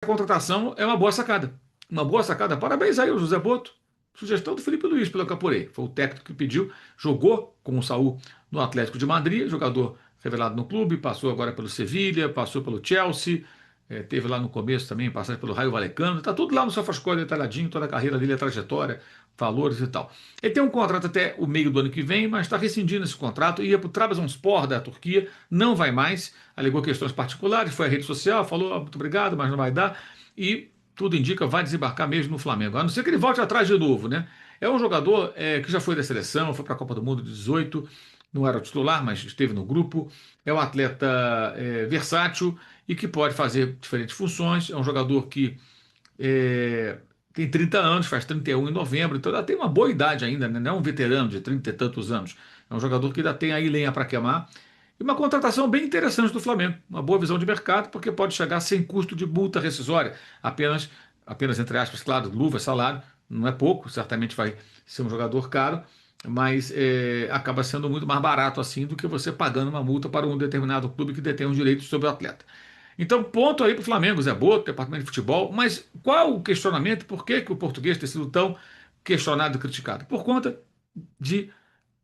contratação é uma boa sacada. Uma boa sacada. Parabéns aí ao José Boto. Sugestão do Felipe Luiz, pelo que eu apurei. Foi o técnico que pediu, jogou com o Saúl no Atlético de Madrid, jogador revelado no clube, passou agora pelo Sevilha, passou pelo Chelsea, teve lá no começo também, passagem pelo Raio Vallecano, está tudo lá no SofaScore detalhadinho, toda a carreira dele, a trajetória, valores e tal. Ele tem um contrato até o meio do ano que vem, mas está rescindindo esse contrato, ia para o Trabzonspor da Turquia, não vai mais, alegou questões particulares, foi à rede social, falou muito obrigado, mas não vai dar, e tudo indica vai desembarcar mesmo no Flamengo, a não ser que ele volte atrás de novo, né? É um jogador que já foi da seleção, foi para a Copa do Mundo de 18, não era o titular, mas esteve no grupo. É um atleta versátil e que pode fazer diferentes funções. É um jogador que tem 30 anos, faz 31 em novembro, então ainda tem uma boa idade ainda, né? Não é um veterano de 30 e tantos anos. É um jogador que ainda tem aí lenha para queimar. E uma contratação bem interessante do Flamengo. Uma boa visão de mercado, porque pode chegar sem custo de multa rescisória. Apenas entre aspas, claro, luva, salário. Não é pouco, certamente vai ser um jogador caro, mas acaba sendo muito mais barato assim do que você pagando uma multa para um determinado clube que detém os direitos sobre o atleta. Então, ponto aí para o Flamengo, Zé Boto, departamento de futebol, mas qual o questionamento? Por que, que o português tem sido tão questionado e criticado? Por conta de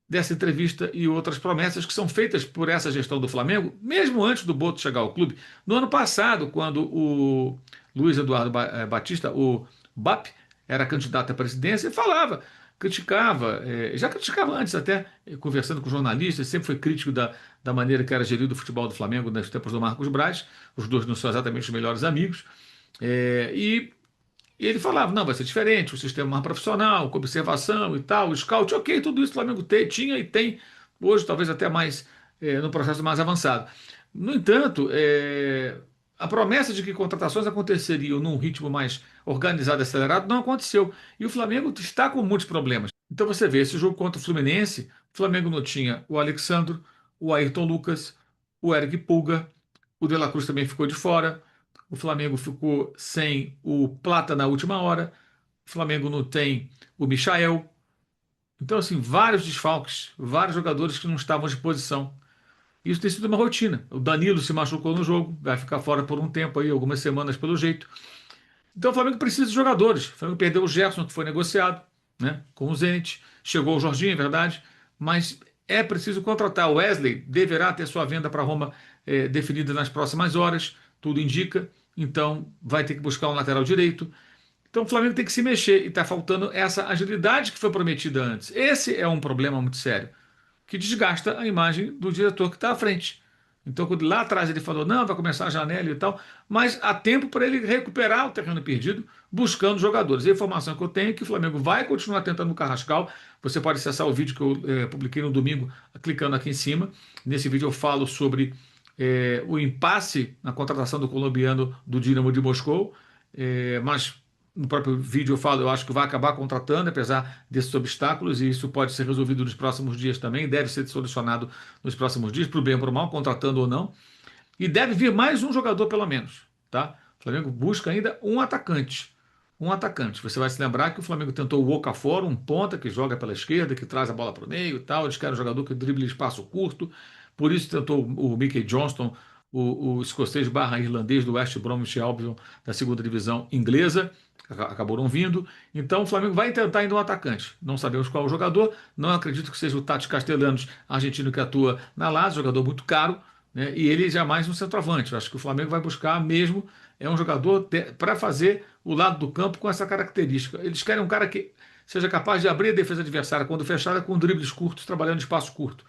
dessa entrevista e outras promessas que são feitas por essa gestão do Flamengo, mesmo antes do Boto chegar ao clube. No ano passado, quando o Luiz Eduardo Batista, o BAP, era candidato à presidência, falava, criticava, já criticava antes até, conversando com jornalistas, sempre foi crítico da maneira que era gerido o futebol do Flamengo nos tempos do Marcos Braz, os dois não são exatamente os melhores amigos, e ele falava, não, vai ser diferente, o sistema mais profissional, com observação e tal, o scout, ok, tudo isso o Flamengo tinha e tem, hoje talvez até mais, no processo mais avançado. No entanto, a promessa de que contratações aconteceriam num ritmo mais organizado e acelerado não aconteceu. E o Flamengo está com muitos problemas. Então você vê, esse jogo contra o Fluminense, o Flamengo não tinha o Alexandro, o Ayrton Lucas, o Eric Pulga, o De La Cruz também ficou de fora. O Flamengo ficou sem o Plata na última hora. O Flamengo não tem o Michael. Então, assim, vários desfalques, vários jogadores que não estavam à disposição. Isso tem sido uma rotina. O Danilo se machucou no jogo, vai ficar fora por um tempo aí, algumas semanas pelo jeito. Então o Flamengo precisa de jogadores. O Flamengo perdeu o Gerson, que foi negociado, né, com o Zenit. Chegou o Jorginho, é verdade, mas é preciso contratar. O Wesley deverá ter sua venda para Roma definida nas próximas horas, tudo indica. Então vai ter que buscar um lateral direito. Então o Flamengo tem que se mexer e está faltando essa agilidade que foi prometida antes. Esse é um problema muito sério que desgasta a imagem do diretor que está à frente. Então, quando lá atrás ele falou, não, vai começar a janela e tal, mas há tempo para ele recuperar o terreno perdido, buscando jogadores. A informação que eu tenho é que o Flamengo vai continuar tentando o Carrascal. Você pode acessar o vídeo que eu publiquei no domingo, clicando aqui em cima. Nesse vídeo eu falo sobre o impasse na contratação do colombiano do Dinamo de Moscou, mas no próprio vídeo eu falo, eu acho que vai acabar contratando, apesar desses obstáculos, e isso pode ser resolvido nos próximos dias também, deve ser solucionado nos próximos dias, para o bem ou para o mal, contratando ou não. E deve vir mais um jogador, pelo menos. Tá? O Flamengo busca ainda um atacante. Um atacante. Você vai se lembrar que o Flamengo tentou o Okafor, um ponta que joga pela esquerda, que traz a bola para o meio e tal. Eles querem um jogador que drible espaço curto. Por isso tentou o Mickey Johnston, o escocês barra irlandês do West Bromwich Albion, da segunda divisão inglesa. Acabou não vindo. Então o Flamengo vai tentar ainda um atacante. Não sabemos qual é o jogador. Não acredito que seja o Tati Castellanos, argentino que atua na Lazio, jogador muito caro, né? E ele jamais um centroavante. Eu acho que o Flamengo vai buscar mesmo um jogador para fazer o lado do campo com essa característica. Eles querem um cara que seja capaz de abrir a defesa adversária quando fechada com dribles curtos, trabalhando em espaço curto.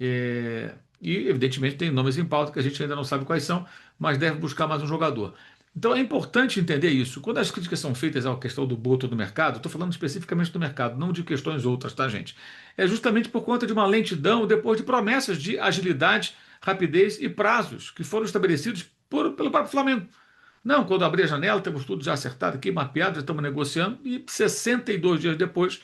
E, evidentemente, tem nomes em pauta que a gente ainda não sabe quais são, mas deve buscar mais um jogador. Então é importante entender isso. Quando as críticas são feitas à questão do boto do mercado, estou falando especificamente do mercado, não de questões outras, tá, gente? É justamente por conta de uma lentidão depois de promessas de agilidade, rapidez e prazos que foram estabelecidos pelo próprio Flamengo. Não, quando abrir a janela, temos tudo já acertado aqui, mapeado, já estamos negociando, e 62 dias depois,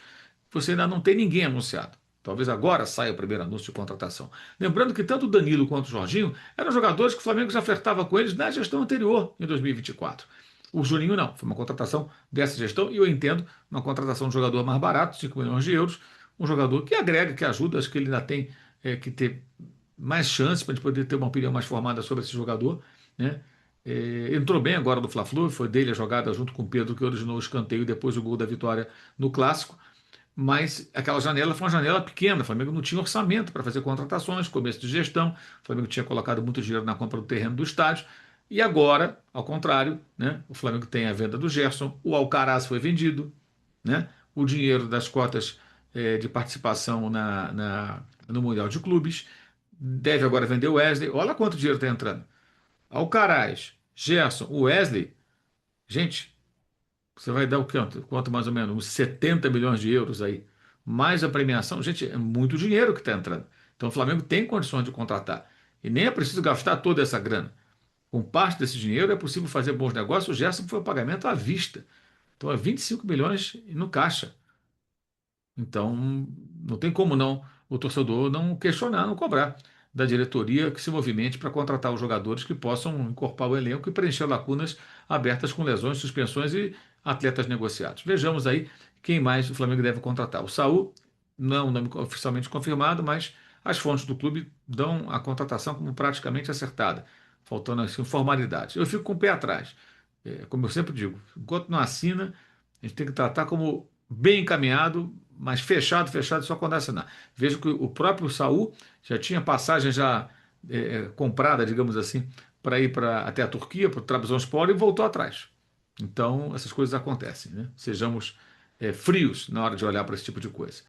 você ainda não tem ninguém anunciado. Talvez agora saia o primeiro anúncio de contratação. Lembrando que tanto o Danilo quanto o Jorginho eram jogadores que o Flamengo já flertava com eles na gestão anterior, em 2024. O Juninho não, foi uma contratação dessa gestão, e eu entendo uma contratação de um jogador mais barato, 5 milhões de euros, um jogador que agrega, que ajuda, acho que ele ainda tem que ter mais chance para a gente poder ter uma opinião mais formada sobre esse jogador, né? Entrou bem agora no Fla-Flu, foi dele a jogada junto com o Pedro que originou o escanteio e depois o gol da vitória no Clássico. Mas aquela janela foi uma janela pequena. O Flamengo não tinha orçamento para fazer contratações, começo de gestão. O Flamengo tinha colocado muito dinheiro na compra do terreno do estádio. E agora, ao contrário, né, o Flamengo tem a venda do Gerson, o Alcaraz foi vendido, né, o dinheiro das cotas de participação no Mundial de Clubes. Deve agora vender o Wesley. Olha quanto dinheiro está entrando. Alcaraz, Gerson, o Wesley. Gente, você vai dar o quanto mais ou menos? Uns 70 milhões de euros aí. Mais a premiação. Gente, é muito dinheiro que está entrando. Então o Flamengo tem condições de contratar. E nem é preciso gastar toda essa grana. Com parte desse dinheiro é possível fazer bons negócios. O Gerson foi o pagamento à vista. Então é 25 milhões no caixa. Então, não tem como não o torcedor não questionar, não cobrar da diretoria que se movimente para contratar os jogadores que possam encorpar o elenco e preencher lacunas abertas com lesões, suspensões e atletas negociados. Vejamos aí quem mais o Flamengo deve contratar. O Saul não é um nome oficialmente confirmado, mas as fontes do clube dão a contratação como praticamente acertada, faltando assim formalidades. Eu fico com o pé atrás. Como eu sempre digo, enquanto não assina, a gente tem que tratar como bem encaminhado, mas fechado, fechado só quando assinar. Vejo que o próprio Saul já tinha passagem já comprada, digamos assim, para ir até a Turquia, para o Trabzonspor e voltou atrás. Então, essas coisas acontecem, né? Sejamos frios na hora de olhar para esse tipo de coisa.